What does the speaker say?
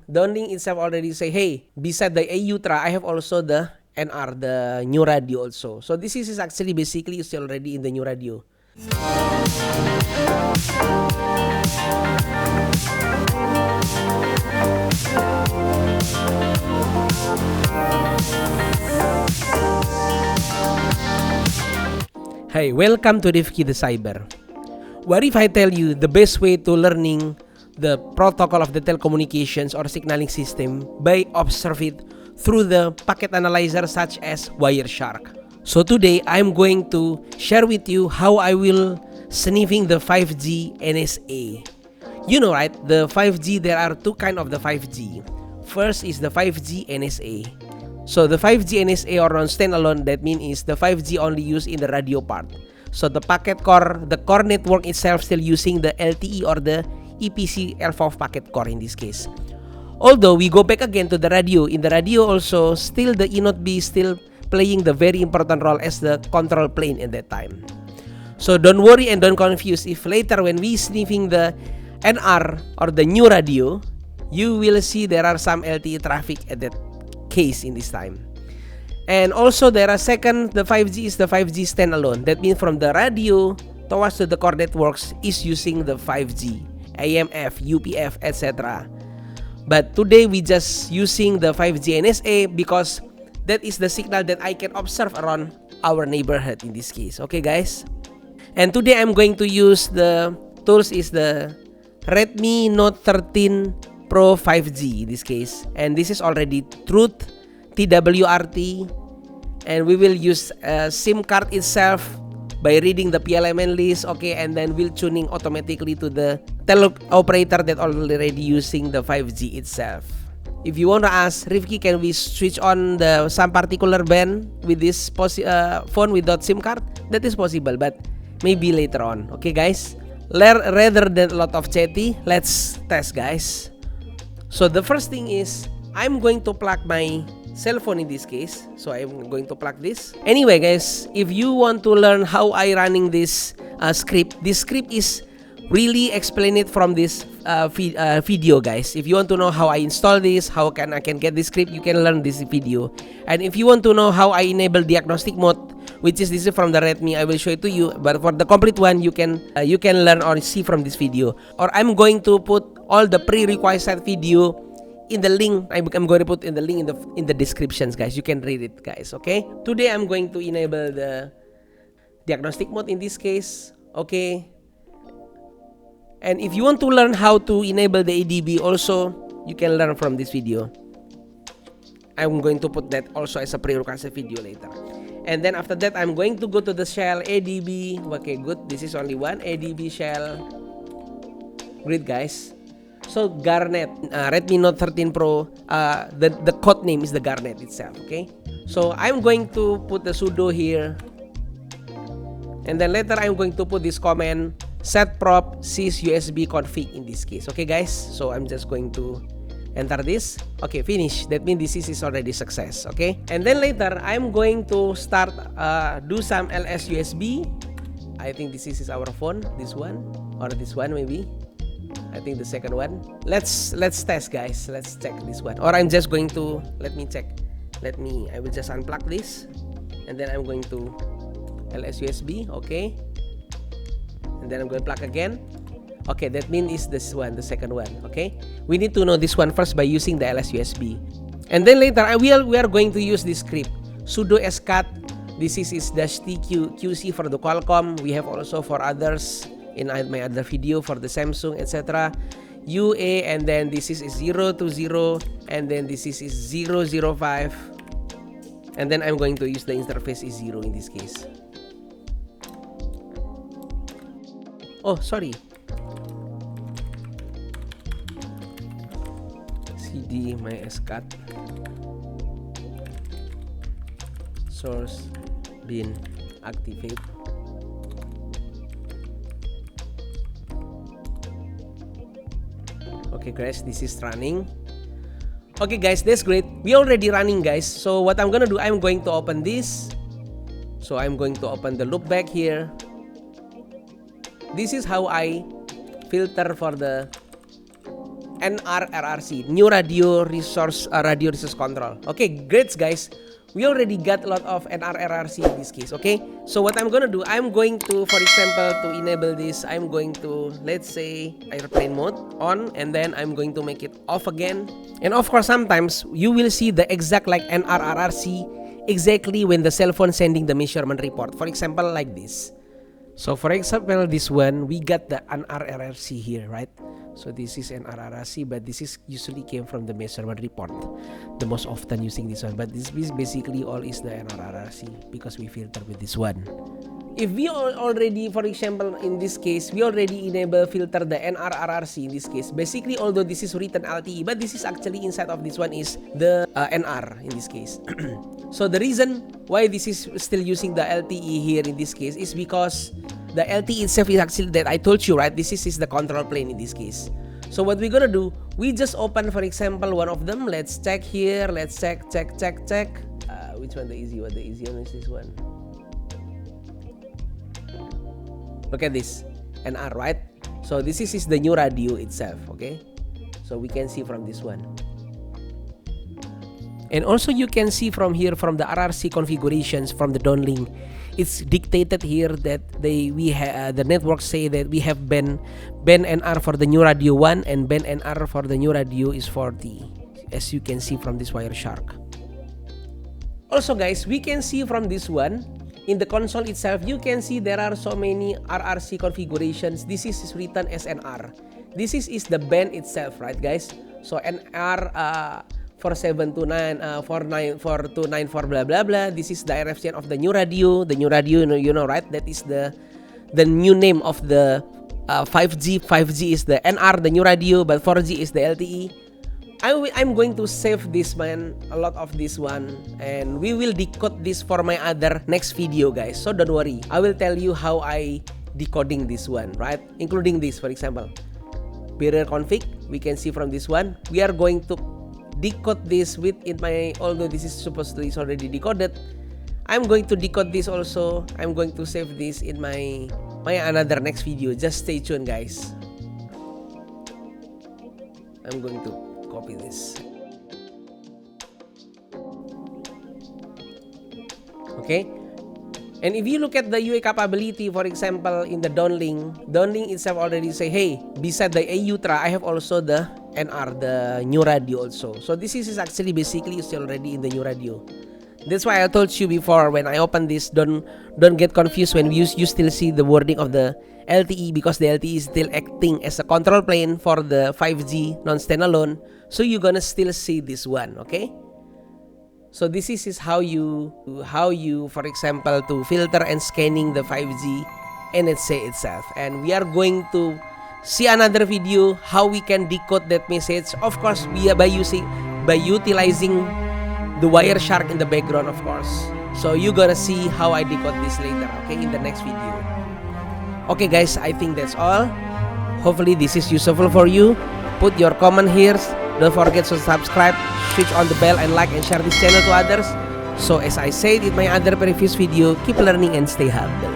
Downlink itself already say, hey, beside the AUTRA, I have also the NR, the new radio also. So this is actually basically still already in the new radio. Hey, welcome to Rifki the Cyber. What if I tell you the best way to learning the protocol of the telecommunications or signaling system by observe it through the packet analyzer such as Wireshark? So today I'm going to share with you how I will sniffing the 5G NSA. You know, right? The 5G, there are two kind of the 5G. First is the 5G NSA. So the 5G NSA or non-standalone, that means is the 5G only used in the radio part. So the packet core, the core network itself still using the LTE or the EPC L4 packet core in this case. Although we go back again to the radio, in the radio also still the E-Not B still playing the very important role as the control plane at that time. So don't worry and don't confuse if later when we sniffing the NR or the new radio, you will see there are some LTE traffic at that case in this time. And also there are second, the 5G is the 5G standalone. That means from the radio towards to the core networks is using the 5G, AMF, UPF, etc. But today we just using the 5G NSA because that is the signal that I can observe around our neighborhood in this case. Okay guys? And today I'm going to use the tools is the Redmi Note 13 Pro 5G in this case. And this is already Truth TWRT, and we will use SIM card itself by reading the PLMN list, okay, and then we'll tuning automatically to the tele operator that already using the 5G itself. If you want to ask, Rifki, can we switch on the some particular band with this phone without SIM card? That is possible, but maybe later on. Okay, guys? Rather than a lot of chatty, let's test, guys. So the first thing is, I'm going to plug my cell phone in this case. So I'm going to plug this. Anyway guys, if you want to learn how I running this script, this script is really explain it from this video guys. If you want to know how I install this, how I can get this script, you can learn this video. And if you want to know how I enable diagnostic mode, which is this is from the Redmi, I will show it to you. But for the complete one, you can learn or see from this video. Or I'm going to put all the prerequisite video in the link. I'm going to put in the link in the descriptions, guys. You can read it, guys. Okay. Today I'm going to enable the diagnostic mode in this case. Okay. And if you want to learn how to enable the ADB, also you can learn from this video. I'm going to put that also as a prerequisite video later. And then after that, I'm going to go to the shell ADB. Okay, good. This is only one ADB shell. Great, guys. So Garnet, Redmi Note 13 Pro, the code name is the Garnet itself, okay? So I'm going to put the sudo here. And then later I'm going to put this command set prop sys usb config in this case, okay guys? So I'm just going to enter this. Okay, finish. That means this is already success, okay? And then later I'm going to start do some ls usb. I think this is our phone, this one or this one maybe. I think the second one. Let's test, guys. Let's check this one. Or I'm just going to let me check. I will just unplug this, and then I'm going to ls usb. Okay, and then I'm going to plug again. Okay, that means is this one, the second one. Okay, we need to know this one first by using the ls usb, and then later we are going to use this script sudo scat. This is -tq qc for the Qualcomm. We have also for others in my other video for the Samsung, etc. UA, and then this is 020, and then this is 005, and then I'm going to use the interface is 0 in this case. Oh, sorry. CD myscat source bin activate. Okay guys, this is running. Okay guys, that's great. We already running, guys. So what I'm gonna do, I'm going to open this. So I'm going to open the loopback here. This is how I filter for the NRRRC, New Radio Resource Control. Okay, great guys. We already got a lot of NRRRC in this case. Okay, so what I'm gonna do, I'm going to, for example, to enable this, I'm going to, let's say, airplane mode on, and then I'm going to make it off again. And of course, sometimes you will see the exact like NRRRC exactly when the cell phone sending the measurement report. For example, like this. So for example, this one, we got the NRRRC here, right? So this is an RRRC, but this is usually came from the measurement report, the most often using this one. But this is basically all is the NRRRC because we filter with this one. If we already, for example, in this case, we already enable filter the NRRRC in this case. Basically, although this is written LTE, but this is actually inside of this one is the NR in this case. So the reason why this is still using the LTE here in this case is because the LTE itself is actually that I told you, right? This is the control plane in this case. So what we're gonna do, we just open, for example, one of them. Let's check here. Let's check. Which one the easy one? The easy one is this one. Look at this, NR, right? So this is the new radio itself, okay? So we can see from this one. And also you can see from here, from the RRC configurations from the downlink, it's dictated here that the network say that we have band NR for the new radio 1 and band NR for the new radio is 40, as you can see from this Wireshark. Also guys, we can see from this one, in the console itself, you can see there are so many RRC configurations. This is written as NR. This is the band itself, right guys? So NR 4729, 49494, blah blah blah. This is the RFCN of the new radio. The new radio, you know, right? That is the new name of the 5G. 5G is the NR, the new radio, but 4G is the LTE. I'm going to save this man, a lot of this one, and we will decode this for my other next video guys, so don't worry, I will tell you how I decoding this one, right? Including this, for example, barrier config, we can see from this one, we are going to decode this with in my, although this is supposedly is already decoded, I'm going to decode this also. I'm going to save this in my another next video, just stay tuned guys. I'm going to copy this. Okay, and if you look at the UA capability, for example, in the downlink itself already say, hey, beside the AUTRA, I have also the NR, the new radio also. So this is actually basically still already in the new radio. That's why I told you before, when I open this, don't get confused when you still see the wording of the LTE, because the LTE is still acting as a control plane for the 5G non-standalone. So you're gonna still see this one, okay? So this is how you, for example, to filter and scanning the 5G NSA itself. And we are going to see another video how we can decode that message. Of course, by utilizing the Wireshark in the background, of course. So you're gonna see how I decode this later, okay, in the next video. Okay guys, I think that's all. Hopefully this is useful for you. Put your comment here. Don't forget to subscribe, switch on the bell, and like and share this channel to others. So as I said in my other previous video, keep learning and stay humble.